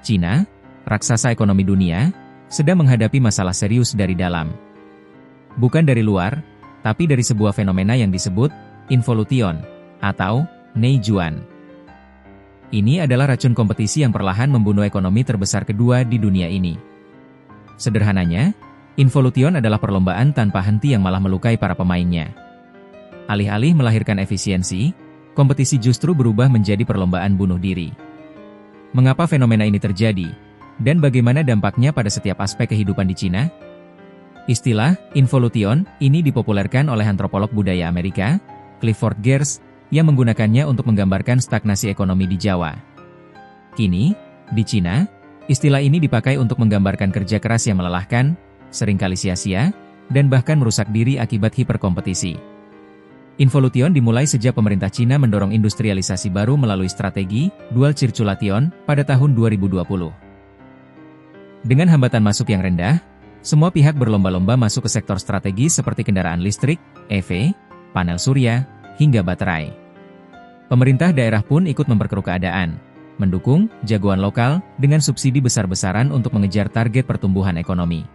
Cina, raksasa ekonomi dunia, sedang menghadapi masalah serius dari dalam. Bukan dari luar, tapi dari sebuah fenomena yang disebut involution atau neijuan. Ini adalah racun kompetisi yang perlahan membunuh ekonomi terbesar kedua di dunia ini. Sederhananya, involution adalah perlombaan tanpa henti yang malah melukai para pemainnya. Alih-alih melahirkan efisiensi, kompetisi justru berubah menjadi perlombaan bunuh diri. Mengapa fenomena ini terjadi? Dan bagaimana dampaknya pada setiap aspek kehidupan di Cina? Istilah involution ini dipopulerkan oleh antropolog budaya Amerika, Clifford Geertz, yang menggunakannya untuk menggambarkan stagnasi ekonomi di Jawa. Kini, di Cina, istilah ini dipakai untuk menggambarkan kerja keras yang melelahkan, seringkali sia-sia, dan bahkan merusak diri akibat hiperkompetisi. Involution dimulai sejak pemerintah Cina mendorong industrialisasi baru melalui strategi dual circulation pada tahun 2020. Dengan hambatan masuk yang rendah, semua pihak berlomba-lomba masuk ke sektor strategis seperti kendaraan listrik, EV, panel surya, hingga baterai. Pemerintah daerah pun ikut memperkeruh keadaan, mendukung jagoan lokal dengan subsidi besar-besaran untuk mengejar target pertumbuhan ekonomi.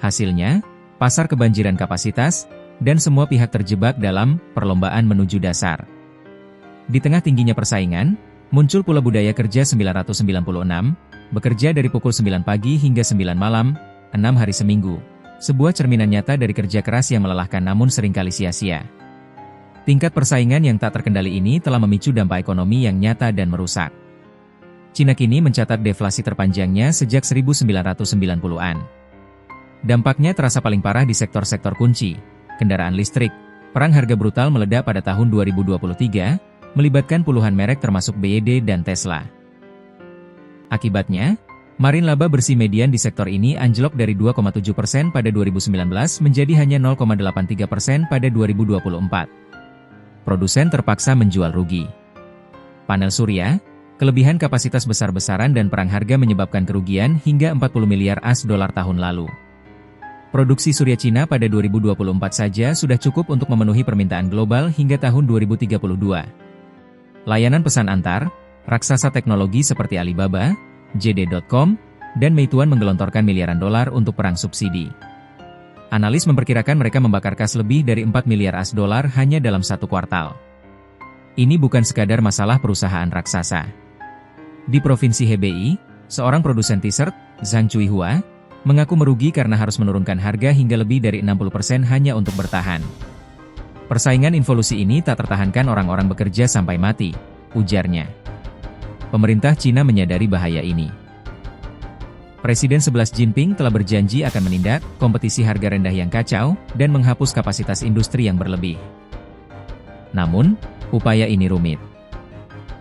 Hasilnya, pasar kebanjiran kapasitas, dan semua pihak terjebak dalam perlombaan menuju dasar. Di tengah tingginya persaingan, muncul pula budaya kerja 996, bekerja dari pukul 9 pagi hingga 9 malam, 6 hari seminggu, sebuah cerminan nyata dari kerja keras yang melelahkan namun seringkali sia-sia. Tingkat persaingan yang tak terkendali ini telah memicu dampak ekonomi yang nyata dan merusak. Cina kini mencatat deflasi terpanjangnya sejak 1990-an. Dampaknya terasa paling parah di sektor-sektor kunci, kendaraan listrik. Perang harga brutal meledak pada tahun 2023, melibatkan puluhan merek termasuk BYD dan Tesla. Akibatnya, margin laba bersih median di sektor ini anjlok dari 2,7% pada 2019 menjadi hanya 0,83% pada 2024. Produsen terpaksa menjual rugi. Panel surya, kelebihan kapasitas besar-besaran dan perang harga menyebabkan kerugian hingga 40 miliar AS dolar tahun lalu. Produksi surya Cina pada 2024 saja sudah cukup untuk memenuhi permintaan global hingga tahun 2032. Layanan pesan antar, raksasa teknologi seperti Alibaba, JD.com, dan Meituan menggelontorkan miliaran dolar untuk perang subsidi. Analis memperkirakan mereka membakar kas lebih dari 4 miliar AS dolar hanya dalam satu kuartal. Ini bukan sekadar masalah perusahaan raksasa. Di Provinsi Hebei, seorang produsen t-shirt, Zhang Chuihua, mengaku merugi karena harus menurunkan harga hingga lebih dari 60% hanya untuk bertahan. Persaingan involusi ini tak tertahankan, orang-orang bekerja sampai mati, ujarnya. Pemerintah Cina menyadari bahaya ini. Presiden 11 Jinping telah berjanji akan menindak kompetisi harga rendah yang kacau dan menghapus kapasitas industri yang berlebih. Namun, upaya ini rumit.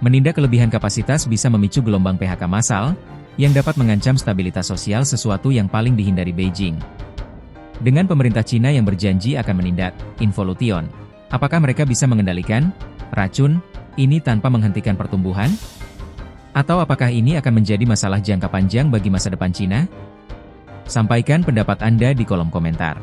Menindak kelebihan kapasitas bisa memicu gelombang PHK massal, yang dapat mengancam stabilitas sosial, sesuatu yang paling dihindari Beijing. Dengan pemerintah Cina yang berjanji akan menindak involution, apakah mereka bisa mengendalikan racun ini tanpa menghentikan pertumbuhan? Atau apakah ini akan menjadi masalah jangka panjang bagi masa depan Cina? Sampaikan pendapat Anda di kolom komentar.